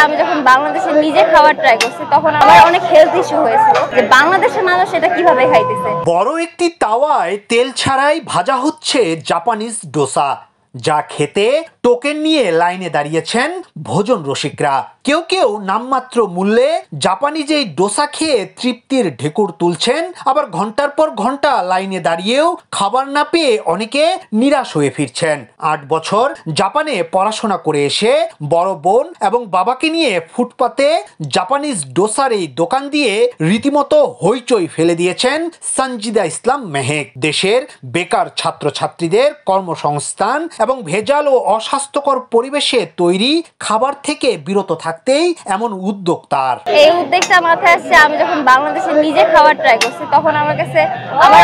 আমি যখন বাংলাদেশে নিজে খাবার ট্রাই করছি তখন আমার অনেক হেলথ ইস্যু হয়েছিল যে বাংলাদেশের মানুষ এটা কিভাবে খাইতেছে। বড় একটি তাওয়ায় তেল ছাড়াই ভাজা হচ্ছে জাপানিজ ডোসা, যা খেতে টোকেন নিয়ে লাইনে দাঁড়িয়েছেন ভোজন রসিকরা। কেউ কেউ নামমাত্র মূল্যে জাপানিজ এই ডোসা খেয়ে তৃপ্তির ঢেকুর তুলছেন, আবার ঘন্টার পর ঘন্টা লাইনে দাঁড়িয়েও খাবার না পেয়ে অনেকে নিরাশ হয়ে ফিরছেন। ৮ বছর জাপানে পড়াশোনা করে এসে বড় বোন এবং বাবাকে নিয়ে ফুটপাতে জাপানিজ ডোসার এই দোকান দিয়ে রীতিমতো হইচই ফেলে দিয়েছেন সঞ্জিদা ইসলাম মেহেক। দেশের বেকার ছাত্রছাত্রীদের কর্মসংস্থান এবং ভেজাল ও অস্বাস্থ্যকর পরিবেশে তৈরি খাবার থেকে বিরত থাকতেই এমন উদ্যোগ তার। এই উদ্যোগটা মাথায় আসছে আমি যখন বাংলাদেশে নিজে খাবার ট্রাই করছি তখন আমার কাছে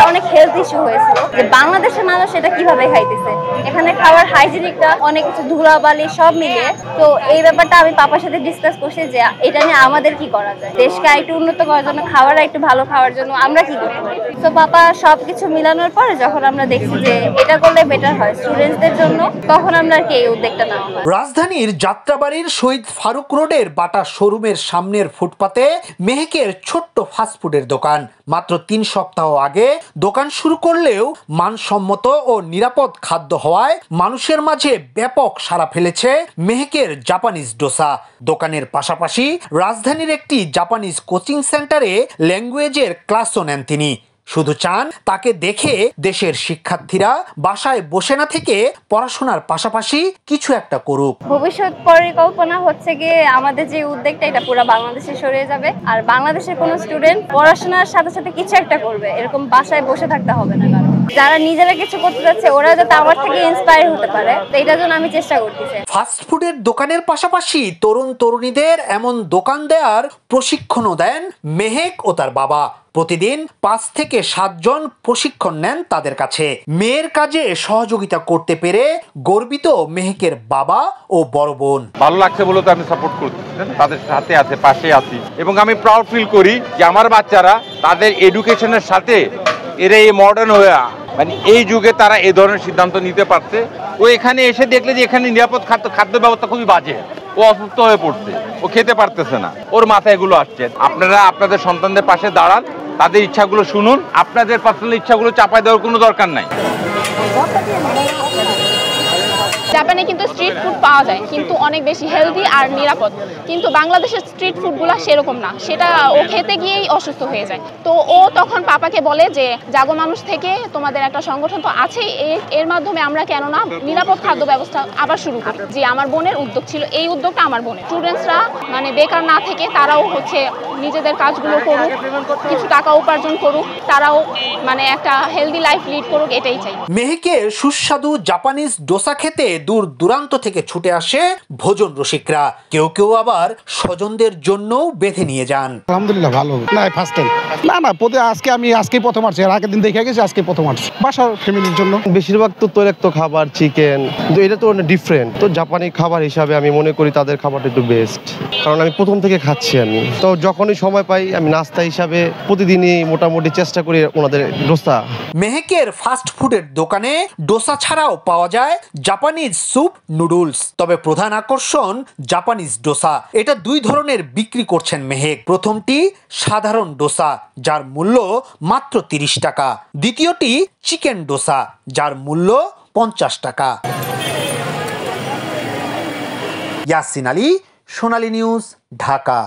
অনেক হেলথ ইস্যু হয়েছিল যে বাংলাদেশের মানুষ এটা কিভাবে খাইতেছে। এখানে খাবার হাইজিনিকটা অনেক কিছু ধুলাবালি সব মিলিয়ে, তো এই ব্যাপারটা আমি পাপার সাথে ডিসকাস করছি যে এটা নিয়ে আমাদের কি করা যায়, দেশকে একটু উন্নত করার জন্য, খাবার একটু ভালো খাওয়ার জন্য আমরা কি করতে পারি। তো পাপা সবকিছু মিলানোর পরে যখন আমরা দেখছি যে এটা করলে বেটার হয় স্টুডেন্টসদের জন্য, তখন আমরা আর কি এই উদ্যোগটা নেওয়া হয়। রাজধানীর যাত্রাবাড়ির শহীদ ফারুক রোডের বাটা শোরুমের সামনের ফুটপাতে মেহেকের ছোট্ট ফাস্টফুডের দোকান। মাত্র ৩ সপ্তাহ আগে দোকান শুরু করলেও মানসম্মত ও নিরাপদ খাদ্য হওয়ায় মানুষের মাঝে ব্যাপক সাড়া ফেলেছে মেহেকের জাপানিজ ডোসা। দোকানের পাশাপাশি রাজধানীর একটি জাপানিজ কোচিং সেন্টারে ল্যাঙ্গুয়েজের ক্লাসও নেন তিনি। শুধু চান তাকে দেখে দেশের শিক্ষার্থীরা বাসায় বসে না থেকে পড়াশোনার পাশাপাশি কিছু একটা করুক। ভবিষ্যৎ পরিকল্পনা হচ্ছে গিয়ে আমাদের যে উদ্যোগটা এটা পুরো বাংলাদেশে ছড়িয়ে যাবে, আর বাংলাদেশের কোনো স্টুডেন্ট পড়াশোনার সাথে সাথে কিছু একটা করবে, এরকম বাসায় বসে থাকতে হবে না। কারণ যারা নিজেরা কিছু করতে যাচ্ছে ওরা যাতে আমার থেকে ইন্সপায়ার হতে পারে, তো এটার জন্য আমি চেষ্টা করতেছি। ফাস্টফুডের দোকানের পাশাপাশি তরুণ তরুণীদের এমন দোকান দেওয়ার প্রশিক্ষণও দেন মেহেক ও তার বাবা। প্রতিদিন ৫ থেকে ৭ জন প্রশিক্ষণ নেন তাদের কাছে। মেয়ের কাজে সহযোগিতা করতে পেরে গর্বিত মেহেকের বাবা ও বড় বোন। ভালো লাগছে বলে তো আমি সাপোর্ট করছি, তাদের সাথে আছে, পাশে আছি, এবং আমি প্রাউড ফিল করি যে আমার বাচ্চারা তাদের এডুকেশনের সাথে এরা এই মডার্ন হয়ে মানে এই যুগে তারা এই ধরনের সিদ্ধান্ত নিতে পারছে। ও এখানে এসে দেখলে যে এখানে নিরাপদ খাদ্য ব্যবস্থা খুবই বাজে, ও অসুস্থ হয়ে পড়ছে, ও খেতে পারতেছে না, ওর মাথায় এগুলো আসছে। আপনারা আপনাদের সন্তানদের পাশে দাঁড়ান, তাদের ইচ্ছাগুলো শুনুন, আপনাদের পার্সোনাল ইচ্ছাগুলো চাপায় দেওয়ার কোনো দরকার নাই। জাপানে কিন্তু স্ট্রিট ফুড পাওয়া যায়, কিন্তু অনেক বেশি হেলদি আর নিরাপদ, কিন্তু বাংলাদেশের স্ট্রিট ফুডগুলো সেরকম না, সেটা ও খেতে গিয়েই অসুস্থ হয়ে যায়। তো ও তখন পাপাকে বলে যে জাগো মানুষ থেকে তোমাদের একটা সংগঠন তো আছেই, এর মাধ্যমে আমরা কেন না নিরাপদ খাদ্য ব্যবস্থা আবার শুরু করি। যে আমার বোনের উদ্যোগ ছিল, এই উদ্যোগটা আমার বোনের। স্টুডেন্টসরা মানে বেকার না থেকে তারাও হচ্ছে নিজেদের কাজগুলো করুক, কিছু টাকা উপার্জন করুক, তারাও মানে একটা হেলদি লাইফ লিড করুক, এটাই চাই। মেহেকের সুস্বাদু জাপানিজ ডোসা খেতে দূর দূরান্ত থেকে ছুটে আসে ভোজন রসিকরা। কেউ কেউ আবার স্বজনদের জন্যও বেঁধে নিয়ে যান। আলহামদুলিল্লাহ ভালো। না ফার্স্ট টাইম না পদে আজকেই প্রথম আসছে, আগের দিন দেখে গেছে, আজকে প্রথম আসছে বাসার ফ্যামিলির জন্য। বেশিরভাগ তো তৈলাক্ত খাবার, চিকেন, কিন্তু এটা তো অনেক ডিফারেন্ট। তো জাপানি খাবার হিসাবে আমি মনে করি তাদের খাবারটা একটু বেস্ট, কারণ আমি প্রথম থেকে খাচ্ছি। আমি তো যখনই সময় পাই আমি নাস্তা হিসাবে প্রতিদিনই মোটামুটি চেষ্টা করি ওনাদের ডোসা। মেহেকের ফাস্ট ফুডের দোকানে ডোসা ছাড়াও পাওয়া যায় জাপানিজ স্যুপ, নুডলস। তবে প্রধান আকর্ষণ জাপানিজ ডোসা। এটা 2 ধরনের বিক্রি করছেন মেহেক। প্রথমটি সাধারণ ডোসা, যার মূল্য মাত্র 30 টাকা। দ্বিতীয়টি চিকেন ডোসা, যার মূল্য 50 টাকা। ইয়াসিন আলী, সোনালী নিউজ, ঢাকা।